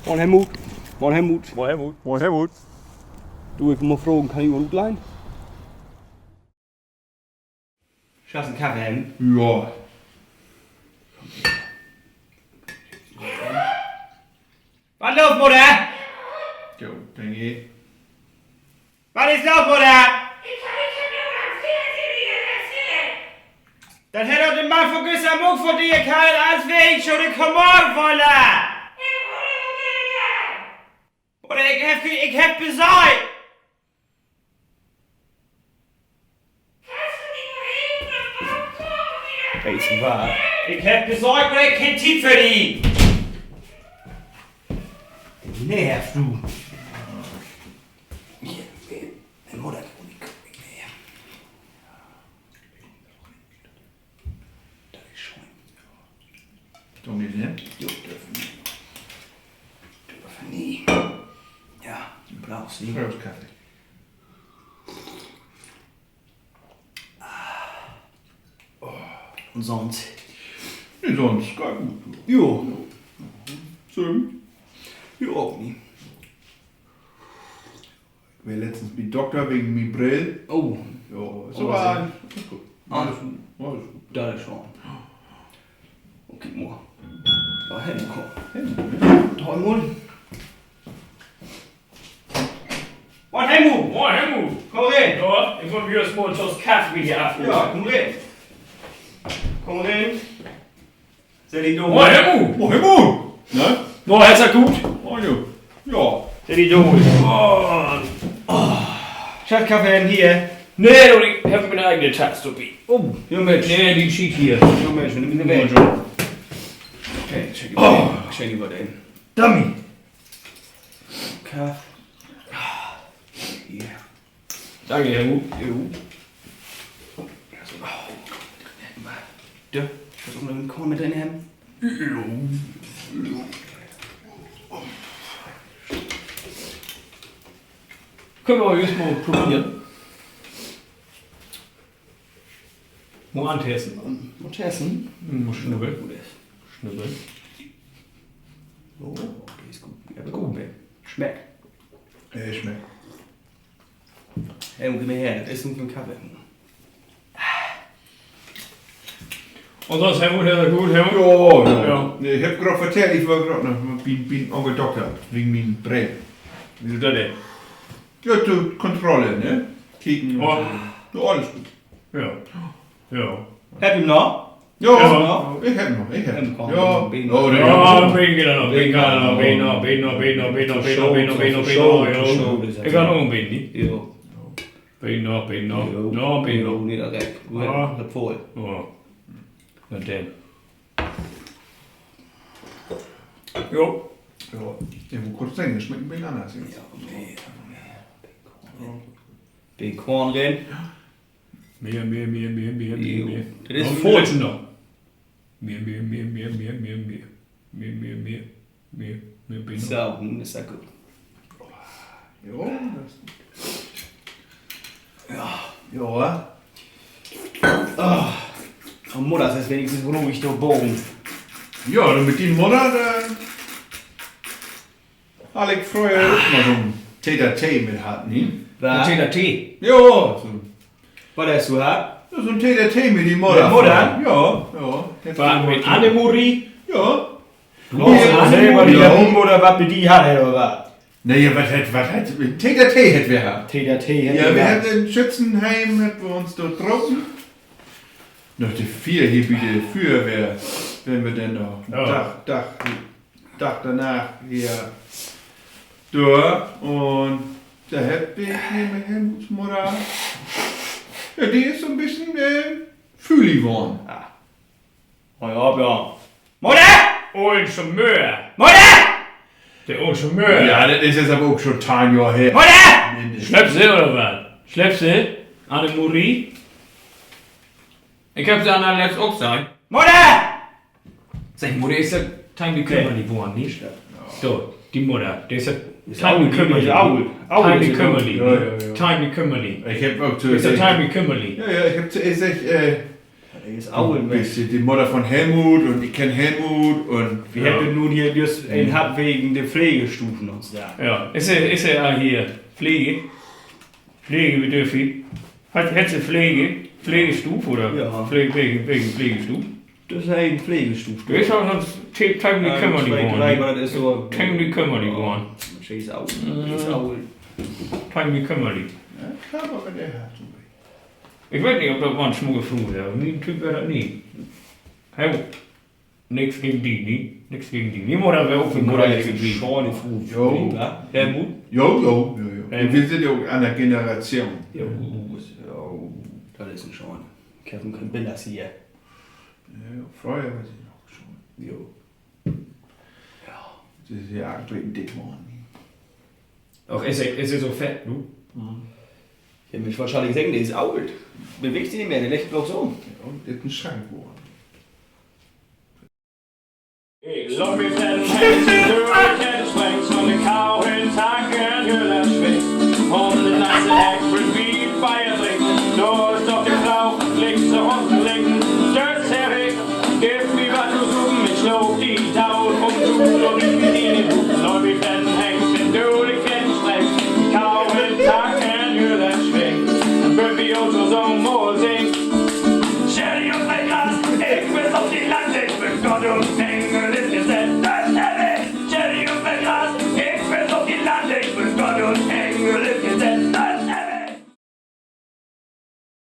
Moin Helmut. Moin Helmut. Moin Helmut. Moin Helmut. Du, ich muss fragen, kann ich auch leihen? Schaffst du einen Kaffee, Helmut? Ja. Was los, Mutter? Jo, dann geh. Was ist los, Mutter? Dann hätte doch den Mann von Güsser Muck von dir kein als Weg schon den Komor wollen. Oder ich hab besäugt. Das ist wahr. Ich hab besäugt oder ich kenn Tipp für die. Nervst du. Hier, meine Mutter kommt nicht mehr. Das ist schon. Doch nicht, ne? Jo, dürfen nie. Ja, du brauchst nie. Brauchst Kaffee. Und sonst? Nee, sonst gar gut. Jo. Schön. Jo, auch nie. Ich war letztens mit Doktor wegen mir Brill. Oh, Ja, so so was, war alles gut. Alles gut. Alles gut. da ist schon. Okay, Moor. Ja, Helmut, komm. Helmut. Toll, Mund. Moin, Helmut. Moin Helmut. Komm rein. Ja, ich wollte mir das mal das Kaffee hier abholen. Ja, komm rein. Komm rein. Setz dich durch. Moin Helmut. Oh, Helmut! Ne? Moin, ist er gut? Oh, jo. Ja. Setz dich durch. Schaff Kaffee hier. Nee, du, ich hab meine eigene Tasse zu bieten. Oh, ja Mensch. Nee, die steht hier. Ja Mensch, nimm ihn weg. Okay, check über den. Dummy. Kaffee. Hier. Danke Helmut. Jo. Du, was um den Korn mit deinen Händen? Können wir jetzt mal probieren. Mal antesten. Und essen? Mal schnubbeln. Gut ist. Schnubbeln. Oh, okay, ist gut. Ja, gut. Schmeckt. Schmeckt. Hey, gib mir her, das ist nur für einen Kaffee. Und sonst Helmut, ist er gut, Helmut? Ja, ja. Ja. Nee, ich hab gerade erzählt, ich war gerade noch bin Onkel Doktor wegen meinem Brill. Wieso das denn? Ja, zur Kontrolle, ne? Kicken und Oh. so. Ja, alles gut. Ja. Ja. Happy noch? Ja, Ja. ich hab noch. Dann komm, Ja. bin Oh, der Ja, ben geht er noch, ben kan er nog, ben nog. Ik kan nog een ben niet. Jo. Ben nog. Jo. No, ben Jo, nog. nicht direkt. Du Ja. hast voll. Ja. Na den. Jo. Ja, ich muss kurz sagen, das schmeckt ein bisschen anders. Ja, den Korn rein. Meer. Jo. Das ist Nog voll. een nog. Meer. Meer, ben nog. So, nun ist er gut. Ja, das Ja. Oh, Mutter, das ist wenigstens ruhig, der Bogen. Ja, und mit den Mutter, da hatte ich früher immer so ein Tee mit hatten, ne? Was? Tee. Ja, so, Was hast du gehabt? ja, so ein Tee mit den Mutter. Mit Mutter? Ja. War mit Annemarie. Ja. Du Oh, selber die Ja. Bum oder was mit die hat, oder was? Naja, was hat, Tee hätten wir gehabt. Tee. Ja, wir hatten ein Schützenheim, hatten wir uns dort draußen. Noch die 4 hier bitte Feuerwehr, wenn wir denn noch Ja. Dach danach hier durch und da hab ich hier mit Helmuts Mutter, ja, die ist so ein bisschen fühlig geworden. Ja. Mutter! Olsche Möhr. Mutter! Der Olsche Möhr. Ja, das ist jetzt aber auch schon 10 Jahre her. Mutter! Schlepse oder was? Schlepse? Annemarie? Ich hab sie an der letzten auch gesagt. Mutter! Sag Mutter, ist ja Time Kümmerli geworden, nicht? So, die Mutter, der ist ja Aul, Time Kümmerli. Aul. Time ist Kümmerli. Ja. Time Kümmerli. Ich hab auch Ist ja zuerst, Time Kümmerli. ja, ich hab zuerst, ist auch Ein bisschen die Mutter von Helmut und ich kenne Helmut und Wir hätten nun hier just einen hat wegen der Pflegestufen uns da. Ja, ist er hier Pflege? Pflegebedürftig? Hat sie Pflegestufe oder? Ja. Wegen Pflegestufe? Das ist ein Pflegestufe. Du weißt auch, sonst tagen die Kümmer die geworden. Das ist so. Tagen die Kümmer die geworden. Das ist auch. Das ist auch. Tagen die Kümmer die. Ja, klar, aber der hat so. Ich weiß nicht, ob das mal ein Schmuggelflug wäre. Ein Typ wäre das nie. Hey, nix gegen die, nie. Nix gegen die. Die Mutter wäre auch für Mutter geblieben. Schorne Fuß. Jo. Helmut? Jo. Wir sind ja auch an der Generation. Jo. Das ist ein Schorne. Kevin kann Billas hier. Ja, vorher war sie noch schon. Jo. Das ist ja eigentlich ein Dämon. Auch ist er so fett, du? Ich hätte mich wahrscheinlich sagen, der ist alt. Bewegt sich nicht mehr, der lächelt bloß so. Ja, und ist ein Schrank geworden. Ich soll mich dann